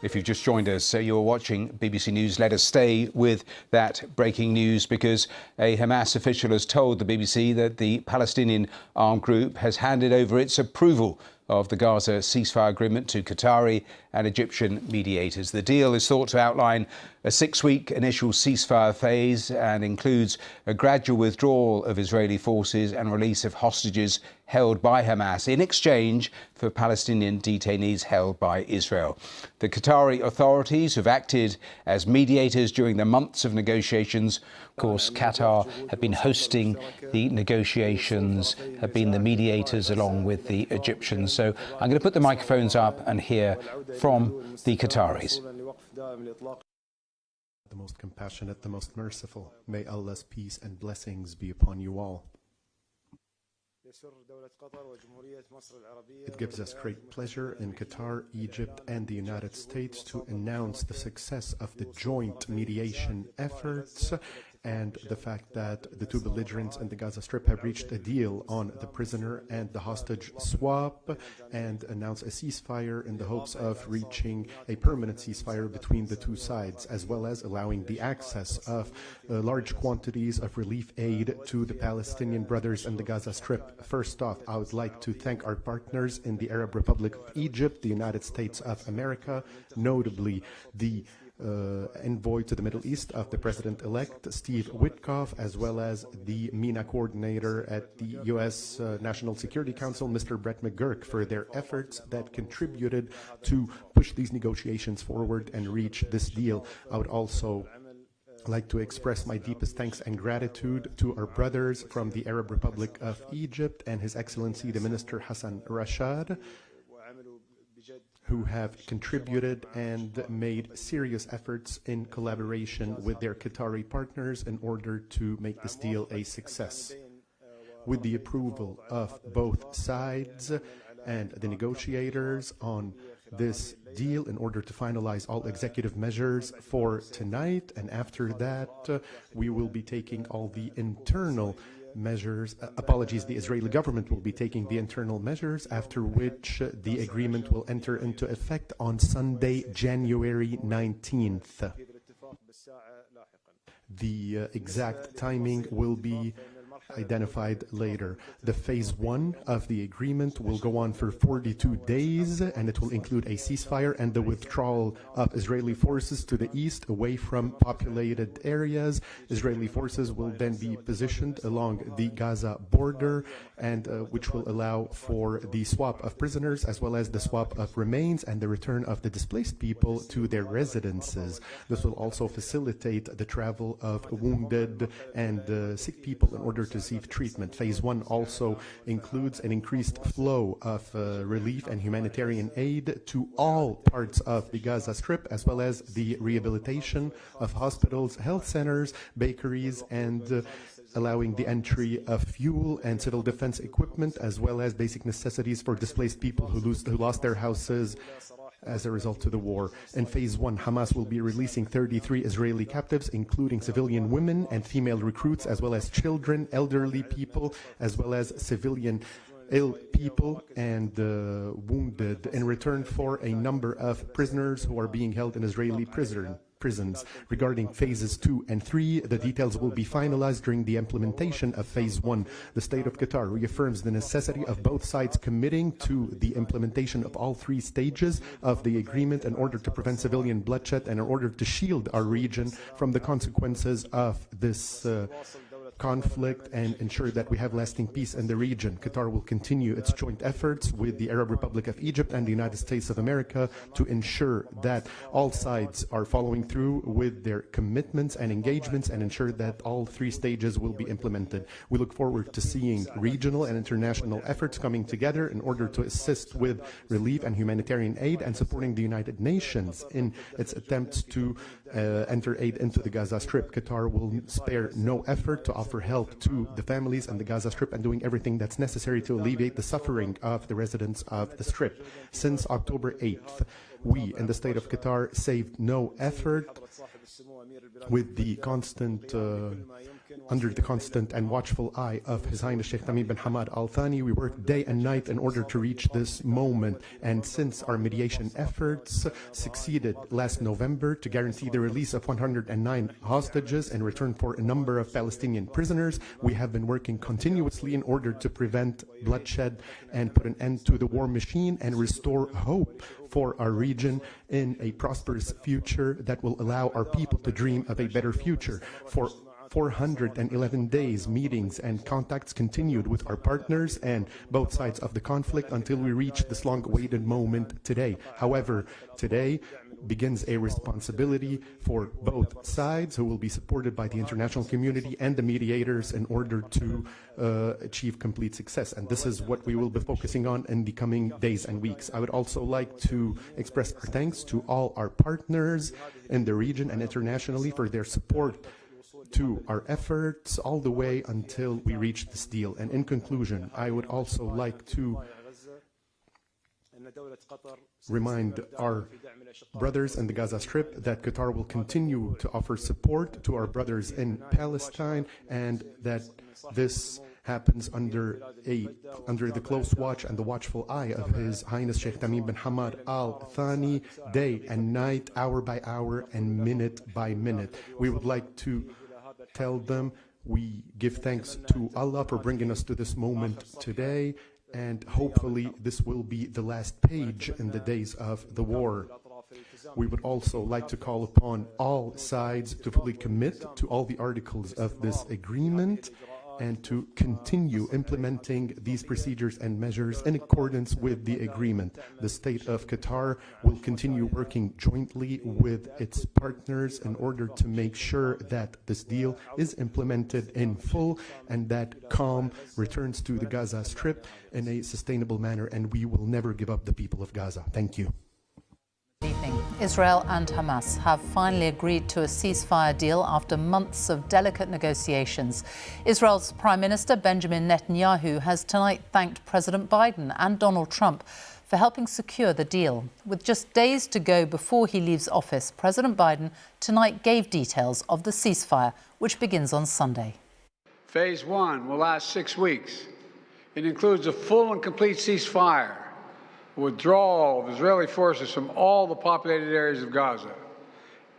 If you've just joined us, you're watching BBC News. Let us stay with that breaking news because a Hamas official has told the BBC that the Palestinian armed group has handed over its approval of the Gaza ceasefire agreement to Qatari and Egyptian mediators. The deal is thought to outline a 6-week initial ceasefire phase and includes a gradual withdrawal of Israeli forces and release of hostages held by Hamas in exchange for Palestinian detainees held by Israel. The Qatari authorities have acted as mediators during the months of negotiations. Of course, Qatar have been hosting the negotiations, have been the mediators along with the Egyptians. So I'm going to put the microphones up and hear from the Qataris. The most compassionate, the most merciful. May Allah's peace and blessings be upon you all. It gives us great pleasure in Qatar, Egypt, and the United States to announce the success of the joint mediation efforts and the fact that the two belligerents in the Gaza Strip have reached a deal on the prisoner and the hostage swap and announce a ceasefire in the hopes of reaching a permanent ceasefire between the two sides, as well as allowing the access of large quantities of relief aid to the Palestinian brothers in the Gaza Strip. First off, I would like to thank our partners in the Arab Republic of Egypt, the United States of America, notably the envoy to the Middle East of the President-elect, Steve Witkoff, as well as the MENA coordinator at the U.S. National Security Council, Mr. Brett McGurk, for their efforts that contributed to push these negotiations forward and reach this deal. I would also like to express my deepest thanks and gratitude to our brothers from the Arab Republic of Egypt and His Excellency the Minister Hassan Rashad, who have contributed and made serious efforts in collaboration with their Qatari partners in order to make this deal a success. With the approval of both sides and the negotiators on this deal in order to finalize all executive measures for tonight, and after that we will be taking all the internal measures, the Israeli government will be taking the internal measures, after which the agreement will enter into effect on Sunday, January 19th. The exact timing will be identified later. The phase 1 of the agreement will go on for 42 days, and it will include a ceasefire and the withdrawal of Israeli forces to the east away from populated areas. Israeli forces will then be positioned along the Gaza border, and which will allow for the swap of prisoners as well as the swap of remains and the return of the displaced people to their residences. This will also facilitate the travel of wounded and sick people in order to receive treatment. Phase 1 also includes an increased flow of relief and humanitarian aid to all parts of the Gaza Strip, as well as the rehabilitation of hospitals, health centers, bakeries, and allowing the entry of fuel and civil defense equipment, as well as basic necessities for displaced people who lost their houses as a result of the war. In phase 1, Hamas will be releasing 33 Israeli captives, including civilian women and female recruits, as well as children, elderly people, as well as civilian ill people and wounded, in return for a number of prisoners who are being held in Israeli prisons. Regarding phases 2 and 3, the details will be finalized during the implementation of phase 1. The state of Qatar reaffirms the necessity of both sides committing to the implementation of all 3 stages of the agreement in order to prevent civilian bloodshed and in order to shield our region from the consequences of this conflict and ensure that we have lasting peace in the region. Qatar will continue its joint efforts with the Arab Republic of Egypt and the United States of America to ensure that all sides are following through with their commitments and engagements and ensure that all 3 stages will be implemented. We look forward to seeing regional and international efforts coming together in order to assist with relief and humanitarian aid and supporting the United Nations in its attempts to enter aid into the Gaza Strip. Qatar will spare no effort to offer help to the families in the Gaza Strip and doing everything that's necessary to alleviate the suffering of the residents of the Strip. Since October 8th, we in the state of Qatar saved no effort with the constant under the constant and watchful eye of His Highness Sheikh Tamim bin Hamad Al Thani. We worked day and night in order to reach this moment. And since our mediation efforts succeeded last November to guarantee the release of 109 hostages in return for a number of Palestinian prisoners, we have been working continuously in order to prevent bloodshed and put an end to the war machine and restore hope for our region in a prosperous future that will allow our people to dream of a better future. For 411 days, meetings and contacts continued with our partners and both sides of the conflict until we reached this long-awaited moment today. However, today begins a responsibility for both sides, who will be supported by the international community and the mediators in order to achieve complete success. And this is what we will be focusing on in the coming days and weeks. I would also like to express our thanks to all our partners in the region and internationally for their support to our efforts all the way until we reach this deal. And in conclusion, I would also like to remind our brothers in the Gaza Strip that Qatar will continue to offer support to our brothers in Palestine, and that this happens under the close watch and the watchful eye of His Highness Sheikh Tamim bin Hamad Al Thani, day and night, hour by hour, and minute by minute. We would like to tell them we give thanks to Allah for bringing us to this moment today, and hopefully this will be the last page in the days of the war. We would also like to call upon all sides to fully commit to all the articles of this agreement and to continue implementing these procedures and measures in accordance with the agreement. The state of Qatar will continue working jointly with its partners in order to make sure that this deal is implemented in full and that calm returns to the Gaza Strip in a sustainable manner, and we will never give up the people of Gaza. Thank you. Israel and Hamas have finally agreed to a ceasefire deal after months of delicate negotiations. Israel's Prime Minister Benjamin Netanyahu has tonight thanked President Biden and Donald Trump for helping secure the deal. With just days to go before he leaves office, President Biden tonight gave details of the ceasefire, which begins on Sunday. Phase 1 will last 6 weeks. It includes a full and complete ceasefire, withdrawal of Israeli forces from all the populated areas of Gaza,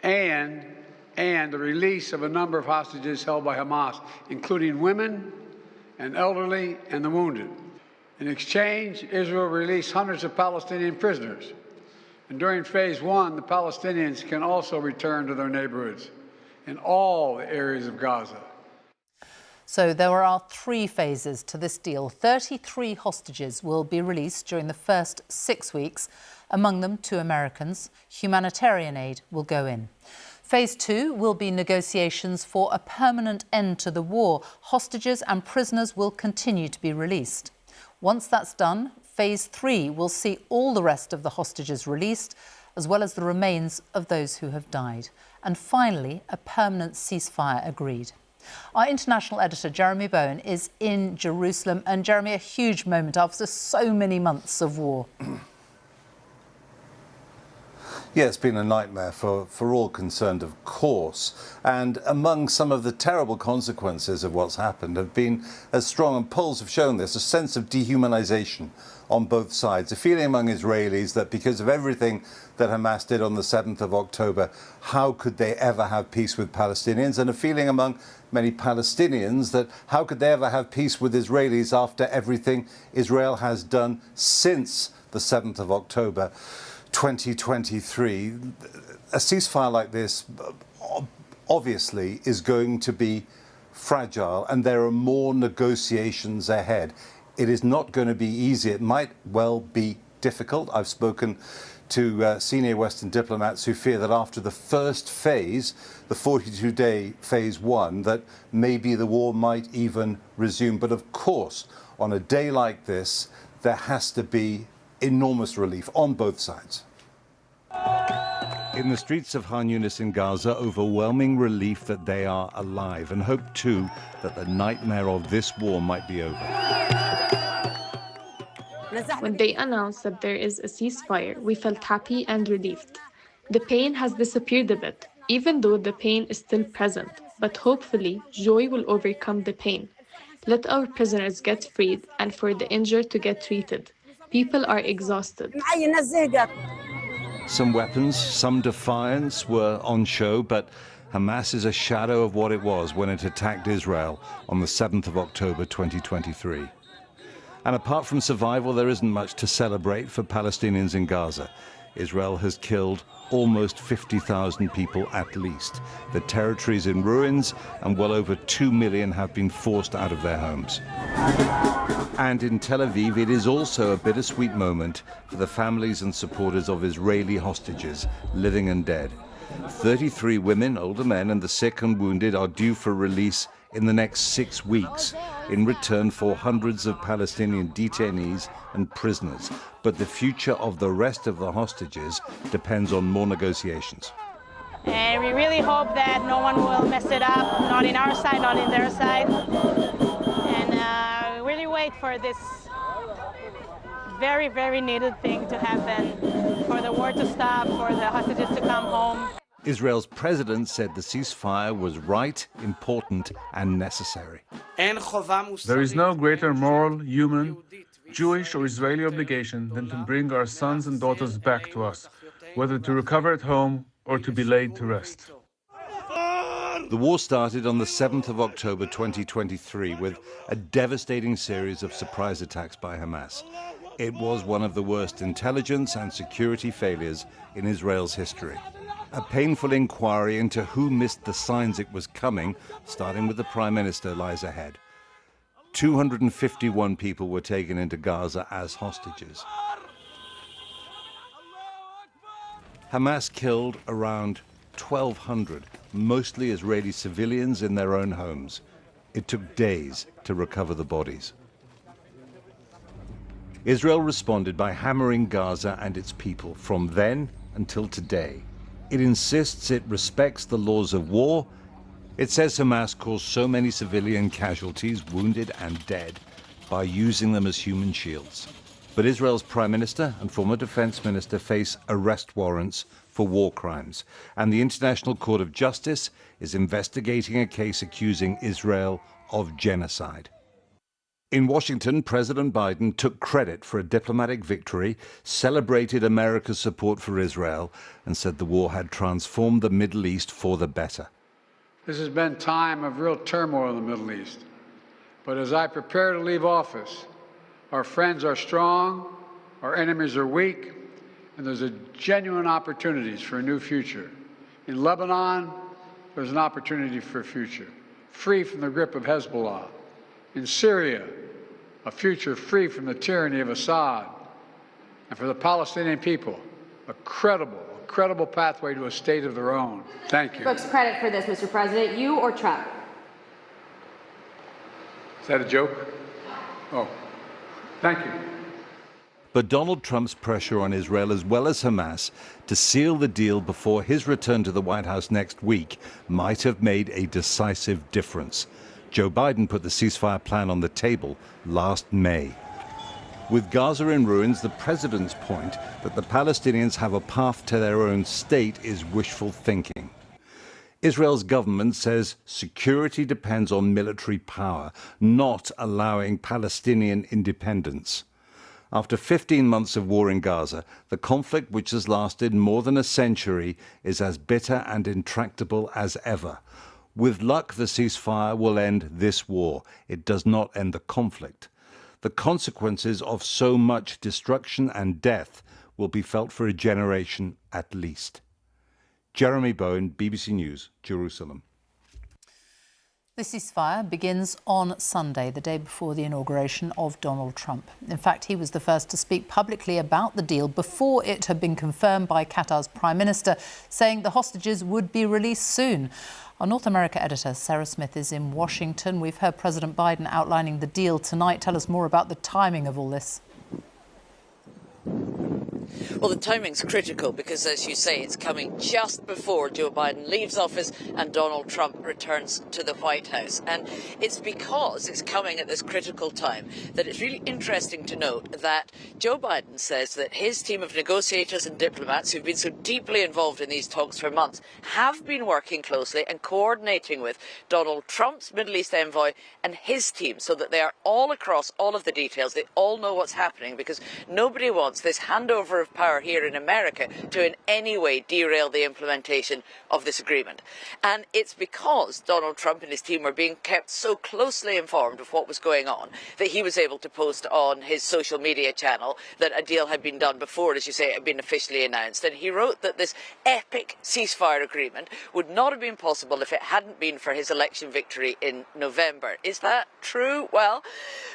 and the release of a number of hostages held by Hamas, including women and elderly and the wounded. In exchange, Israel released hundreds of Palestinian prisoners. And during Phase 1, the Palestinians can also return to their neighborhoods in all the areas of Gaza. So there are 3 phases to this deal. 33 hostages will be released during the first 6 weeks, among them 2 Americans. Humanitarian aid will go in. Phase 2 will be negotiations for a permanent end to the war. Hostages and prisoners will continue to be released. Once that's done, Phase 3 will see all the rest of the hostages released, as well as the remains of those who have died. And finally, a permanent ceasefire agreed. Our international editor, Jeremy Bowen, is in Jerusalem. And Jeremy, a huge moment after so many months of war. Yeah, it's been a nightmare for all concerned, of course. And among some of the terrible consequences of what's happened have been as strong, and polls have shown this, a sense of dehumanization on both sides. A feeling among Israelis that because of everything that Hamas did on the 7th of October, how could they ever have peace with Palestinians? And a feeling among many Palestinians that how could they ever have peace with Israelis after everything Israel has done since the 7th of October 2023. A ceasefire like this obviously is going to be fragile, and there are more negotiations ahead. It is not going to be easy. It might well be difficult. I've spoken to senior Western diplomats who fear that after the first phase, the 42-day phase 1, that maybe the war might even resume. But of course, on a day like this, there has to be enormous relief on both sides. In the streets of Khan Yunis in Gaza, overwhelming relief that they are alive, and hope too that the nightmare of this war might be over. When they announced that there is a ceasefire, we felt happy and relieved. The pain has disappeared a bit, even though the pain is still present. but hopefully joy will overcome the pain. Let our prisoners get freed and for the injured to get treated. People are exhausted. Some weapons, some defiance were on show, but Hamas is a shadow of what it was when it attacked Israel on the 7th of October 2023. And apart from survival, there isn't much to celebrate for Palestinians in Gaza. Israel has killed almost 50,000 people at least. The territory is in ruins, and well over 2 million have been forced out of their homes. And in Tel Aviv, it is also a bittersweet moment for the families and supporters of Israeli hostages, living and dead. 33 women, older men, and the sick and wounded are due for release in the next 6 weeks, in return for hundreds of Palestinian detainees and prisoners. But the future of the rest of the hostages depends on more negotiations. And we really hope that no one will mess it up, not in our side, not in their side. And really wait for this very, very needed thing to happen, for the war to stop, for the hostages to come home. Israel's president said the ceasefire was right, important, and necessary. There is no greater moral, human, Jewish or Israeli obligation than to bring our sons and daughters back to us, whether to recover at home or to be laid to rest. The war started on the 7th of October 2023 with a devastating series of surprise attacks by Hamas. It was one of the worst intelligence and security failures in Israel's history. A painful inquiry into who missed the signs it was coming, starting with the Prime Minister, lies ahead. 251 people were taken into Gaza as hostages. Hamas killed around 1,200, mostly Israeli civilians in their own homes. It took days to recover the bodies. Israel responded by hammering Gaza and its people from then until today. It insists it respects the laws of war. It says Hamas caused so many civilian casualties, wounded and dead, by using them as human shields. But Israel's Prime Minister and former Defense Minister face arrest warrants for war crimes, and the International Court of Justice is investigating a case accusing Israel of genocide. In Washington, President Biden took credit for a diplomatic victory, celebrated America's support for Israel, and said the war had transformed the Middle East for the better. This has been a time of real turmoil in the Middle East. But as I prepare to leave office, our friends are strong, our enemies are weak, and there's genuine opportunities for a new future. In Lebanon, there's an opportunity for a future, free from the grip of Hezbollah. In Syria, a future free from the tyranny of Assad. And for the Palestinian people, a credible pathway to a state of their own. Thank you. Books credit for this, Mr. President, you or Trump? Is that a joke? Oh, thank you. But Donald Trump's pressure on Israel, as well as Hamas, to seal the deal before his return to the White House next week might have made a decisive difference. Joe Biden put the ceasefire plan on the table last May. With Gaza in ruins, the president's point that the Palestinians have a path to their own state is wishful thinking. Israel's government says security depends on military power, not allowing Palestinian independence. After 15 months of war in Gaza, the conflict, which has lasted more than a century, is as bitter and intractable as ever. With luck, the ceasefire will end this war. It does not end the conflict. The consequences of so much destruction and death will be felt for a generation at least. Jeremy Bowen, BBC News, Jerusalem. The ceasefire begins on Sunday, the day before the inauguration of Donald Trump. In fact, he was the first to speak publicly about the deal before it had been confirmed by Qatar's Prime Minister, saying the hostages would be released soon. Our North America editor, Sarah Smith, is in Washington. We've heard President Biden outlining the deal tonight. Tell us more about the timing of all this. Well, the timing's critical because, as you say, it's coming just before Joe Biden leaves office and Donald Trump returns to the White House. And it's because it's coming at this critical time that it's really interesting to note that Joe Biden says that his team of negotiators and diplomats who've been so deeply involved in these talks for months have been working closely and coordinating with Donald Trump's Middle East envoy and his team so that they are all across all of the details. They all know what's happening because nobody wants this handover of power here in America to in any way derail the implementation of this agreement. And it's because Donald Trump and his team were being kept so closely informed of what was going on that he was able to post on his social media channel that a deal had been done before, as you say, it had been officially announced. And he wrote that this epic ceasefire agreement would not have been possible if it hadn't been for his election victory in November. Is that true? Well,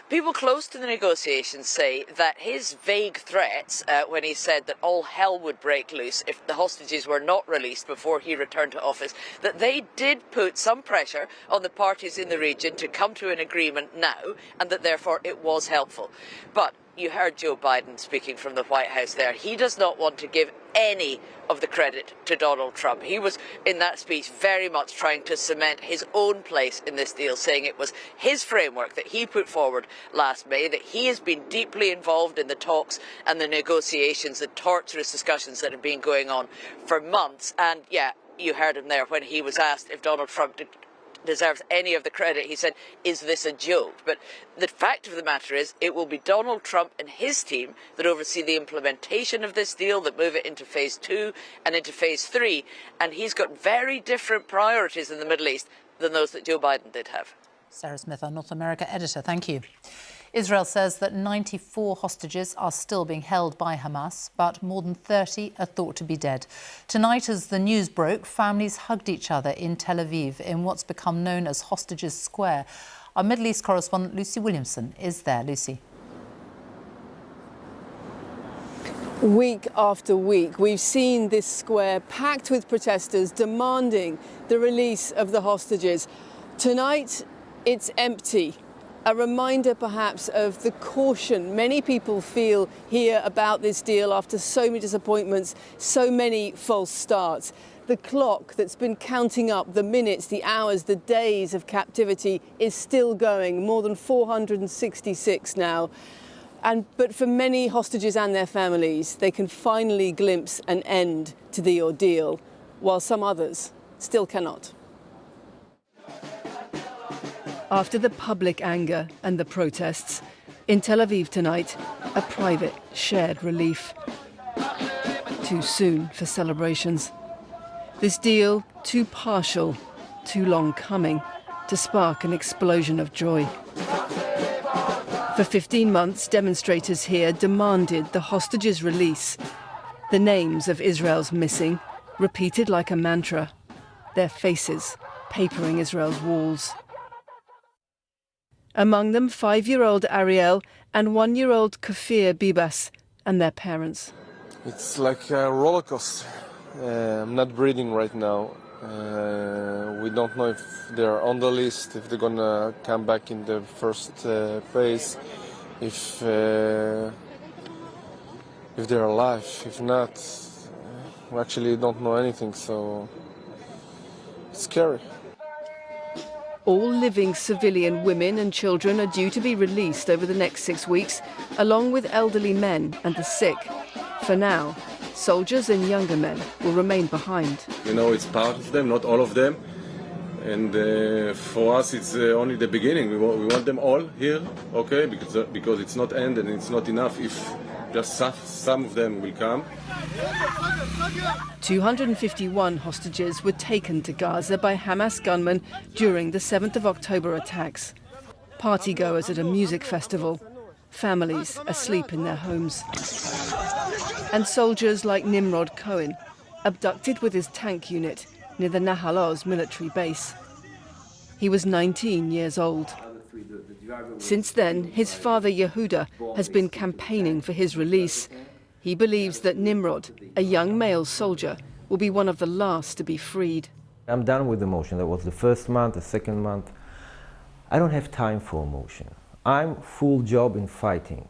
people close to the negotiations say that his vague threats when he said that all hell would break loose if the hostages were not released before he returned to office, that they did put some pressure on the parties in the region to come to an agreement now, and that therefore it was helpful. But you heard Joe Biden speaking from the White House there. He does not want to give any of the credit to Donald Trump. He was, in that speech, very much trying to cement his own place in this deal, saying it was his framework that he put forward last May, that he has been deeply involved in the talks and the negotiations, the torturous discussions that have been going on for months. And yeah, you heard him there when he was asked if Donald Trump deserves any of the credit. He said, is this a joke? But the fact of the matter is it will be Donald Trump and his team that oversee the implementation of this deal, that move it into phase 2 and into phase 3. And he's got very different priorities in the Middle East than those that Joe Biden did have. Sarah Smith, our North America editor. Thank you. Israel says that 94 hostages are still being held by Hamas, but more than 30 are thought to be dead. Tonight, as the news broke, families hugged each other in Tel Aviv in what's become known as Hostages Square. Our Middle East correspondent Lucy Williamson is there. Lucy. Week after week, we've seen this square packed with protesters demanding the release of the hostages. Tonight, it's empty. A reminder perhaps of the caution many people feel here about this deal after so many disappointments, so many false starts. The clock that's been counting up the minutes, the hours, the days of captivity is still going, more than 466 now. But for many hostages and their families, they can finally glimpse an end to the ordeal, while some others still cannot. After the public anger and the protests, in Tel Aviv tonight, a private, shared relief. Too soon for celebrations. This deal too partial, too long coming to spark an explosion of joy. For 15 months, demonstrators here demanded the hostages' release. The names of Israel's missing, repeated like a mantra, their faces papering Israel's walls. Among them, 5-year-old Ariel and 1-year-old Kafir Bibas and their parents. It's like a roller coaster. I'm not breathing right now. We don't know if they're on the list, if they're gonna come back in the first phase, if they're alive. If not, we actually don't know anything, so it's scary. All living civilian women and children are due to be released over the next 6 weeks, along with elderly men and the sick. For now, soldiers and younger men will remain behind. You know, it's part of them, not all of them. And for us, it's only the beginning. We want them all here, okay? Because it's not end and it's not enough if just some of them will come. 251 hostages were taken to Gaza by Hamas gunmen during the 7th of October attacks. Partygoers at a music festival, families asleep in their homes. And soldiers like Nimrod Cohen, abducted with his tank unit near the Nahal Oz military base. He was 19 years old. Since then, his father Yehuda has been campaigning for his release. He believes that Nimrod, a young male soldier, will be one of the last to be freed. I'm done with emotion. That was the first month, the second month. I don't have time for emotion. I'm full job in fighting.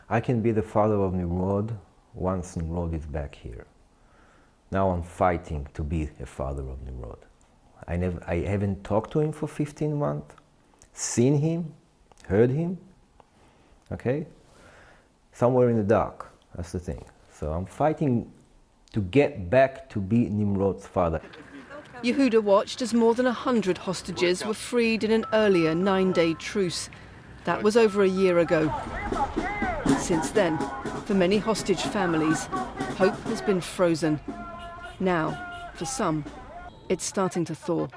I can be the father of Nimrod, once Nimrod is back here. Now I'm fighting to be a father of Nimrod. I haven't talked to him for 15 months, seen him, heard him, okay? Somewhere in the dark, that's the thing. So I'm fighting to get back to be Nimrod's father. Yehuda watched as more than 100 hostages were freed in an earlier 9-day truce. That was over a year ago. Since then, for many hostage families, hope has been frozen. Now, for some, it's starting to thaw.